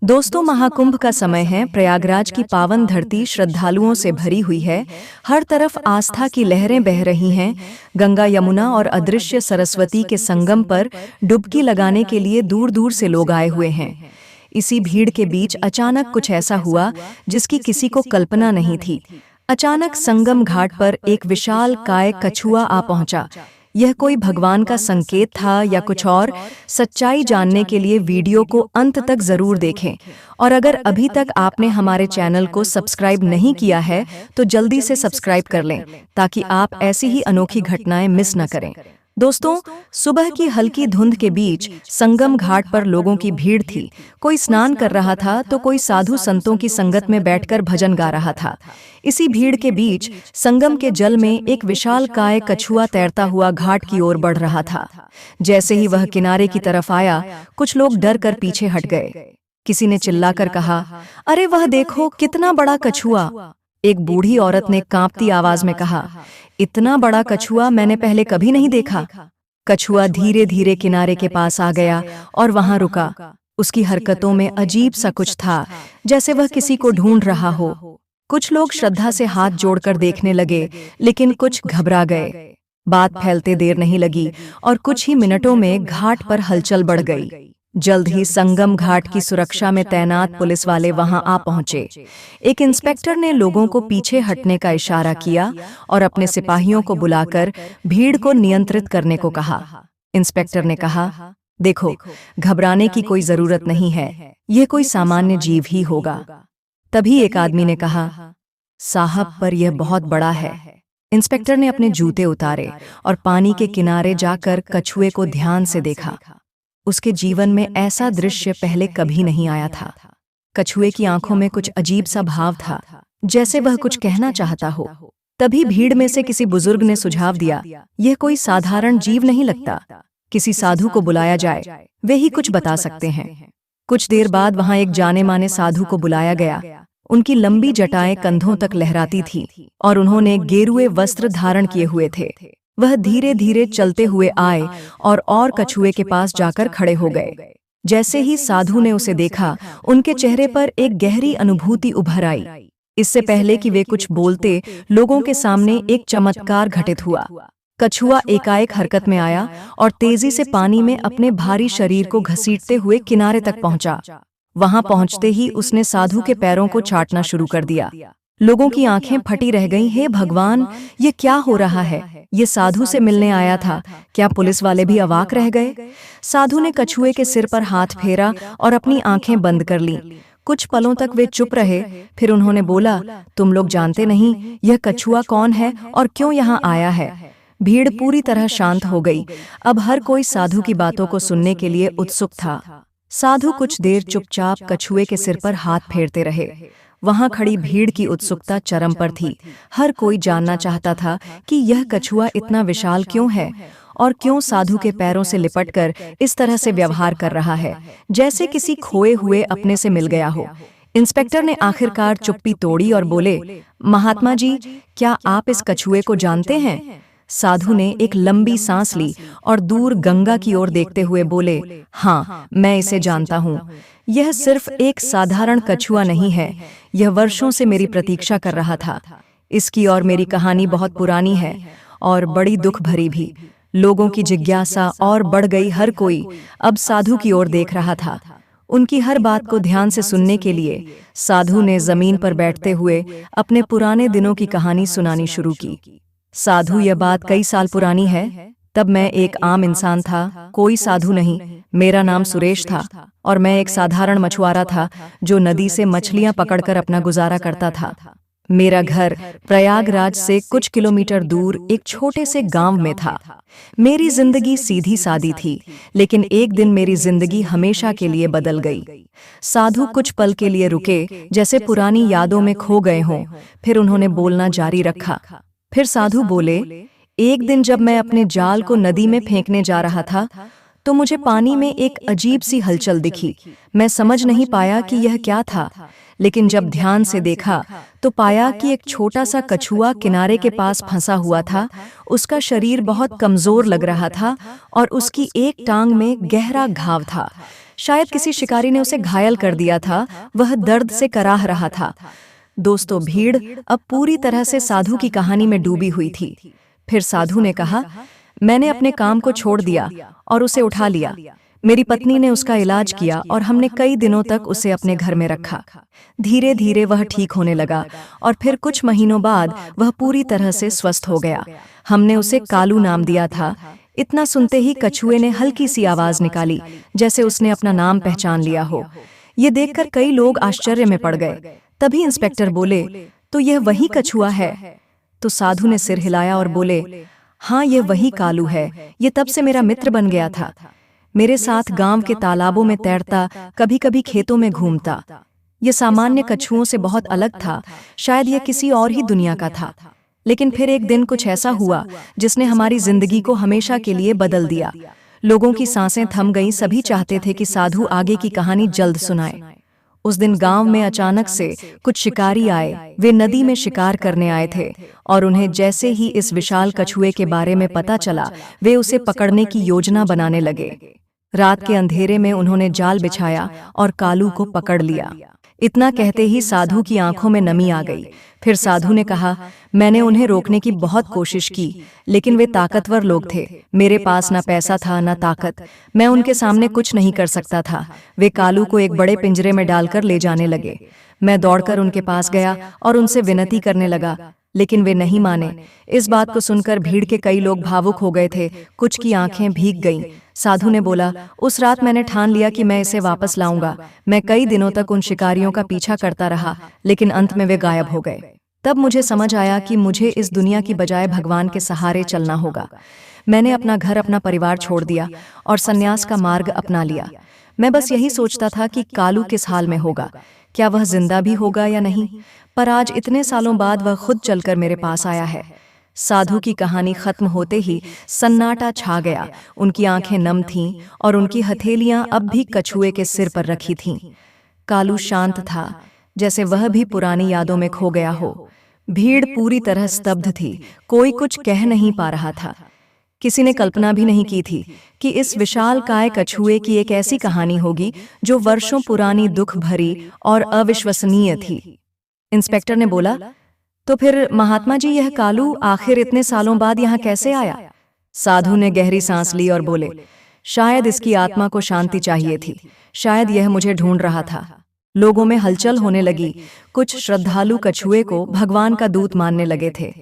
दोस्तों, महाकुंभ का समय है। प्रयागराज की पावन धरती श्रद्धालुओं से भरी हुई है। हर तरफ आस्था की लहरें बह रही हैं। गंगा, यमुना और अदृश्य सरस्वती के संगम पर डुबकी लगाने के लिए दूर दूर से लोग आए हुए हैं। इसी भीड़ के बीच अचानक कुछ ऐसा हुआ जिसकी किसी को कल्पना नहीं थी। अचानक संगम घाट पर एक विशाल काय कछुआ आ पहुंचा। यह कोई भगवान का संकेत था या कुछ और? सच्चाई जानने के लिए वीडियो को अंत तक जरूर देखें। और अगर अभी तक आपने हमारे चैनल को सब्सक्राइब नहीं किया है तो जल्दी से सब्सक्राइब कर लें ताकि आप ऐसी ही अनोखी घटनाएं मिस न करें। दोस्तों, सुबह की हल्की धुंध के बीच संगम घाट पर लोगों की भीड़ थी। कोई स्नान कर रहा था तो कोई साधु संतों की संगत में बैठकर भजन गा रहा था। इसी भीड़ के बीच संगम के जल में एक विशाल काय कछुआ तैरता हुआ घाट की ओर बढ़ रहा था। जैसे ही वह किनारे की तरफ आया, कुछ लोग डर कर पीछे हट गए। किसी ने चिल्लाकर कहा, अरे वह देखो, कितना बड़ा कछुआ! एक बूढ़ी औरत ने कांपती आवाज में कहा, इतना बड़ा कछुआ मैंने पहले कभी नहीं देखा। कछुआ धीरे धीरे किनारे के पास आ गया और वहां रुका। उसकी हरकतों में अजीब सा कुछ था, जैसे वह किसी को ढूंढ रहा हो। कुछ लोग श्रद्धा से हाथ जोड़कर देखने लगे, लेकिन कुछ घबरा गए। बात फैलते देर नहीं लगी और कुछ ही मिनटों में घाट पर हलचल बढ़ गई। जल्द ही संगम घाट की सुरक्षा में तैनात पुलिस वाले वहां आ पहुंचे। एक इंस्पेक्टर ने लोगों को पीछे हटने का इशारा किया और अपने सिपाहियों को बुलाकर भीड़ को नियंत्रित करने को कहा। इंस्पेक्टर ने कहा, देखो, घबराने की कोई जरूरत नहीं है, यह कोई सामान्य जीव ही होगा। तभी एक आदमी ने कहा, साहब, पर यह बहुत बड़ा है। इंस्पेक्टर ने अपने जूते उतारे और पानी के किनारे जाकर कछुए को ध्यान से देखा। उसके जीवन में ऐसा दृश्य पहले कभी नहीं आया था। कछुए की आंखों में कुछ अजीब सा भाव था, जैसे वह कुछ कहना चाहता हो। तभी भीड़ में से किसी बुजुर्ग ने सुझाव दिया, यह कोई साधारण जीव नहीं लगता, किसी साधु को बुलाया जाए, वे ही कुछ बता सकते हैं। कुछ देर बाद वहां एक जाने माने साधु को बुलाया गया। उनकी लंबी जटाएं कंधों तक लहराती थी और उन्होंने गेरुए वस्त्र धारण किए हुए थे। वह धीरे धीरे चलते हुए आए और कछुए के पास जाकर खड़े हो गए। जैसे ही साधु ने उसे देखा, उनके चेहरे पर एक गहरी अनुभूति उभर आई। इससे पहले कि वे कुछ बोलते, लोगों के सामने एक चमत्कार घटित हुआ। कछुआ एकाएक हरकत में आया और तेजी से पानी में अपने भारी शरीर को घसीटते हुए किनारे तक पहुंचा। वहां पहुंचते ही उसने साधु के पैरों को चाटना शुरू कर दिया। लोगों की आंखें फटी रह गईं। हे भगवान, ये क्या हो रहा है? ये साधु से मिलने आया था। क्या पुलिस वाले भी अवाक रह गए? साधु ने कछुए के सिर पर हाथ फेरा और अपनी आंखें बंद कर लीं। कुछ पलों तक वे चुप रहे। फिर उन्होंने बोला, तुम लोग जानते नहीं यह कछुआ कौन है और क्यों यहाँ आया है? भीड़ पूरी तरह शांत हो गई। अब हर कोई साधु की बातों को सुनने के लिए उत्सुक था। साधु कुछ देर चुपचाप कछुए के सिर पर हाथ फेरते रहे। वहां खड़ी भीड़ की उत्सुकता चरम पर थी। हर कोई जानना चाहता था कि यह कछुआ इतना विशाल क्यों है और क्यों साधु के पैरों से लिपटकर इस तरह से व्यवहार कर रहा है, जैसे किसी खोए हुए अपने से मिल गया हो। इंस्पेक्टर ने आखिरकार चुप्पी तोड़ी और बोले, महात्मा जी, क्या आप इस कछुए को जानते हैं? साधु ने एक लंबी सांस ली और दूर गंगा की ओर देखते हुए बोले, हाँ, मैं इसे जानता हूँ। यह सिर्फ एक साधारण कछुआ नहीं है, यह वर्षों से मेरी प्रतीक्षा कर रहा था। इसकी और मेरी कहानी बहुत पुरानी है और बड़ी दुख भरी भी। लोगों की जिज्ञासा और बढ़ गई। हर कोई अब साधु की ओर देख रहा था। उनकी हर बात को ध्यान से सुनने के लिए साधु ने जमीन पर बैठते हुए अपने पुराने दिनों की कहानी सुनानी शुरू की। साधु, यह बात कई साल पुरानी है। तब मैं एक आम इंसान था, कोई साधु नहीं। मेरा नाम सुरेश था और मैं एक साधारण मछुआरा था जो नदी से मछलियां पकड़कर अपना गुजारा करता था। मेरा घर प्रयागराज से कुछ किलोमीटर दूर एक छोटे से गांव में था। मेरी जिंदगी सीधी सादी थी, लेकिन एक दिन मेरी जिंदगी हमेशा के लिए बदल गई। साधु कुछ पल के लिए रुके, जैसे पुरानी यादों में खो गए हों। फिर उन्होंने बोलना जारी रखा। फिर साधु बोले, एक दिन जब मैं अपने जाल को नदी में फेंकने जा रहा था तो मुझे पानी में एक अजीब सी हलचल दिखी। मैं समझ नहीं पाया कि यह क्या था, लेकिन जब ध्यान से देखा तो पाया कि एक छोटा सा कछुआ किनारे के पास फंसा हुआ था। उसका शरीर बहुत कमजोर लग रहा था और उसकी एक टांग में गहरा घाव था। शायद किसी शिकारी ने उसे घायल कर दिया था, वह दर्द से कराह रहा था। दोस्तों, भीड़ अब पूरी तरह से साधु की कहानी में डूबी हुई थी। फिर साधु ने कहा, मैंने अपने काम को छोड़ दिया और उसे उठा लिया। मेरी पत्नी ने उसका इलाज किया और हमने कई दिनों तक उसे अपने घर में रखा। धीरे धीरे वह ठीक होने लगा और फिर कुछ महीनों बाद वह पूरी तरह से स्वस्थ हो गया। हमने उसे कालू नाम दिया था। इतना सुनते ही कछुए ने हल्की सी आवाज निकाली, जैसे उसने अपना नाम पहचान लिया हो। ये देखकर कई लोग आश्चर्य में पड़ गए। तभी इंस्पेक्टर बोले, तो यह वही कछुआ है? तो साधु ने सिर हिलाया और बोले, हाँ, यह वही कालू है। ये तब से मेरा मित्र बन गया था। मेरे साथ गांव के तालाबों में तैरता, कभी कभी खेतों में घूमता। ये सामान्य कछुओं से बहुत अलग था। शायद यह किसी और ही दुनिया का था। लेकिन फिर एक दिन कुछ ऐसा हुआ जिसने हमारी जिंदगी को हमेशा के लिए बदल दिया। लोगों की सांसें थम गईं। सभी चाहते थे कि साधु आगे की कहानी जल्द सुनाए। उस दिन गांव में अचानक से कुछ शिकारी आए। वे नदी में शिकार करने आए थे और उन्हें जैसे ही इस विशाल कछुए के बारे में पता चला, वे उसे पकड़ने की योजना बनाने लगे। रात के अंधेरे में उन्होंने जाल बिछाया और कालू को पकड़ लिया। इतना कहते ही साधु की आंखों में नमी आ गई। फिर साधु ने कहा, मैंने उन्हें रोकने की बहुत कोशिश की, लेकिन वे ताकतवर लोग थे। मेरे पास न पैसा था न ताकत। मैं उनके सामने कुछ नहीं कर सकता था। वे कालू को एक बड़े पिंजरे में डालकर ले जाने लगे। मैं दौड़कर उनके पास गया और उनसे विनती करने लगा, लेकिन वे नहीं माने। इस बात को सुनकर भीड़ के कई लोग भावुक हो गए थे। कुछ की आंखें भीग गईं। साधु ने बोला, उस रात मैंने ठान लिया कि मैं इसे वापस लाऊंगा। मैं कई दिनों तक उन शिकारियों का पीछा करता रहा, लेकिन अंत में वे गायब हो गए। तब मुझे समझ आया कि मुझे इस दुनिया की बजाय भगवान के सहारे चलना होगा। मैंने अपना घर, अपना परिवार छोड़ दिया और संन्यास का मार्ग अपना लिया। मैं बस यही सोचता था कि कालू किस हाल में होगा, क्या वह जिंदा भी होगा या नहीं। पर आज इतने सालों बाद वह खुद चलकर मेरे पास आया है। साधु की कहानी खत्म होते ही सन्नाटा छा गया। उनकी आंखें नम थीं और उनकी हथेलियां अब भी कछुए के सिर पर रखी थीं। कालू शांत था, जैसे वह भी पुरानी यादों में खो गया हो। भीड़ पूरी तरह स्तब्ध थी। कोई कुछ कह नहीं पा रहा था। किसी ने कल्पना भी नहीं की थी कि इस विशालकाय कछुए की एक ऐसी कहानी होगी जो वर्षों पुरानी, दुख भरी और अविश्वसनीय थी। इंस्पेक्टर ने बोला, तो फिर महात्मा जी, यह कालू आखिर इतने सालों बाद यहाँ कैसे आया? साधु ने गहरी सांस ली और बोले, शायद इसकी आत्मा को शांति चाहिए थी। शायद यह मुझे ढूंढ रहा था। लोगों में हलचल होने लगी। कुछ श्रद्धालु कछुए को भगवान का दूत मानने लगे थे।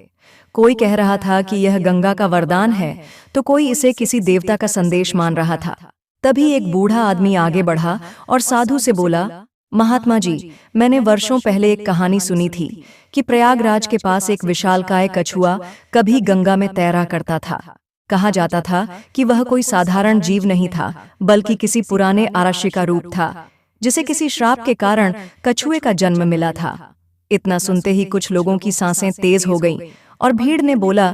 कोई कह रहा था कि यह गंगा का वरदान है, तो कोई इसे किसी देवता का संदेश मान रहा था। तभी एक बूढ़ा आदमी आगे बढ़ा और साधु से बोला, महात्मा जी, मैंने वर्षों पहले एक कहानी सुनी थी कि प्रयागराज के पास एक विशालकाय कछुआ कभी गंगा में तैरा करता था। कहा जाता था कि वह कोई साधारण जीव नहीं था, बल्कि किसी पुराने आराष्य का रूप था, जिसे किसी श्राप के कारण कछुए का जन्म मिला था। इतना सुनते ही कुछ लोगों की सांसें तेज हो गईं और भीड़ ने बोला,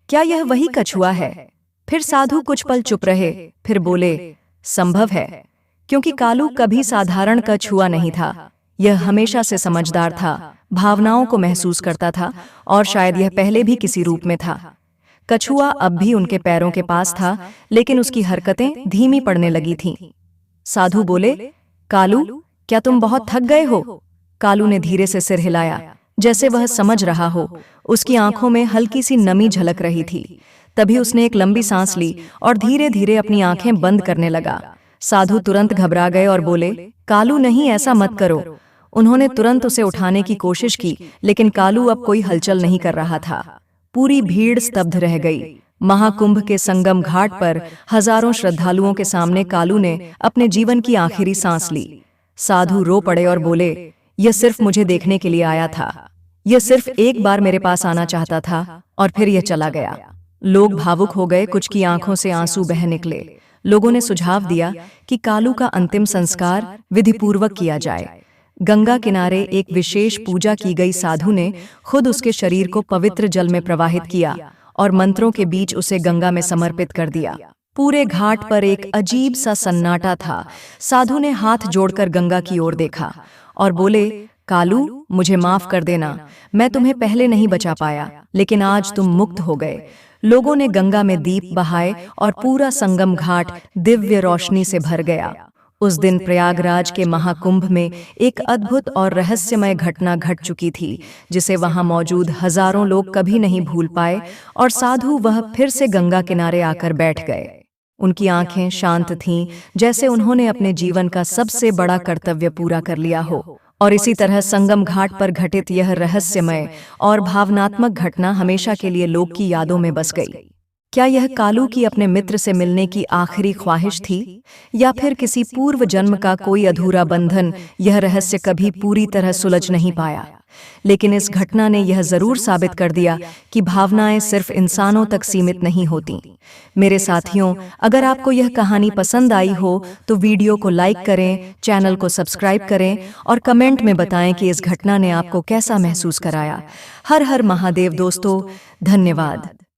क्या यह वही कछुआ है? फिर साधु कुछ पल चुप रहे, फिर बोले, संभव है, क्योंकि कालू कभी साधारण कछुआ नहीं था। यह हमेशा से समझदार था, भावनाओं को महसूस करता था और शायद यह पहले भी किसी रूप में था। कछुआ अब भी उनके पैरों के पास था, लेकिन उसकी हरकतें धीमी पड़ने लगी थीं। साधु बोले, कालू, क्या तुम बहुत थक गए हो? कालू ने धीरे से सिर हिलाया, जैसे वह समझ रहा हो। उसकी आंखों में हल्की सी नमी झलक रही थी। तभी उसने एक लंबी सांस ली और धीरे धीरे अपनी आंखें बंद करने लगा। साधु तुरंत घबरा गए और बोले, कालू नहीं, ऐसा मत करो। उन्होंने तुरंत उसे उठाने की कोशिश की, लेकिन कालू अब कोई हलचल नहीं कर रहा था। पूरी भीड़ स्तब्ध रह गई। महाकुंभ के संगम घाट पर हजारों श्रद्धालुओं के सामने कालू ने अपने जीवन की आखिरी सांस ली। साधु रो पड़े और बोले, यह सिर्फ मुझे देखने के लिए आया था। यह सिर्फ एक बार मेरे पास आना चाहता था और फिर यह चला गया। लोग भावुक हो गए, कुछ की आंखों से आंसू बह निकले। लोगों ने सुझाव दिया कि कालू का अंतिम संस्कार विधिपूर्वक किया जाए। गंगा किनारे एक विशेष पूजा की गई। साधु ने खुद उसके शरीर को पवित्र जल में प्रवाहित किया और मंत्रों के बीच उसे गंगा में समर्पित कर दिया। पूरे घाट पर एक अजीब सा सन्नाटा था। साधु ने हाथ जोड़कर गंगा की ओर देखा और बोले, कालू, मुझे माफ कर देना। मैं तुम्हें पहले नहीं बचा पाया, लेकिन आज तुम मुक्त हो गए। लोगों ने गंगा में दीप बहाए और पूरा संगम घाट दिव्य रोशनी से भर गया। उस दिन प्रयागराज के महाकुंभ में एक अद्भुत और रहस्यमय घटना घट चुकी थी, जिसे वहां मौजूद हजारों लोग कभी नहीं भूल पाए। और साधु वह फिर से गंगा किनारे आकर बैठ गए। उनकी आंखें शांत थीं, जैसे उन्होंने अपने जीवन का सबसे बड़ा कर्तव्य पूरा कर लिया हो। और इसी तरह संगम घाट पर घटित यह रहस्यमय और भावनात्मक घटना हमेशा के लिए लोग की यादों में बस गई। क्या यह कालू की अपने मित्र से मिलने की आखिरी ख्वाहिश थी, या फिर किसी पूर्व जन्म का कोई अधूरा बंधन? यह रहस्य कभी पूरी तरह सुलझ नहीं पाया, लेकिन इस घटना ने यह जरूर साबित कर दिया कि भावनाएं सिर्फ इंसानों तक सीमित नहीं होती। मेरे साथियों, अगर आपको यह कहानी पसंद आई हो तो वीडियो को लाइक करें, चैनल को सब्सक्राइब करें और कमेंट में बताएं कि इस घटना ने आपको कैसा महसूस कराया। हर हर महादेव दोस्तों, धन्यवाद।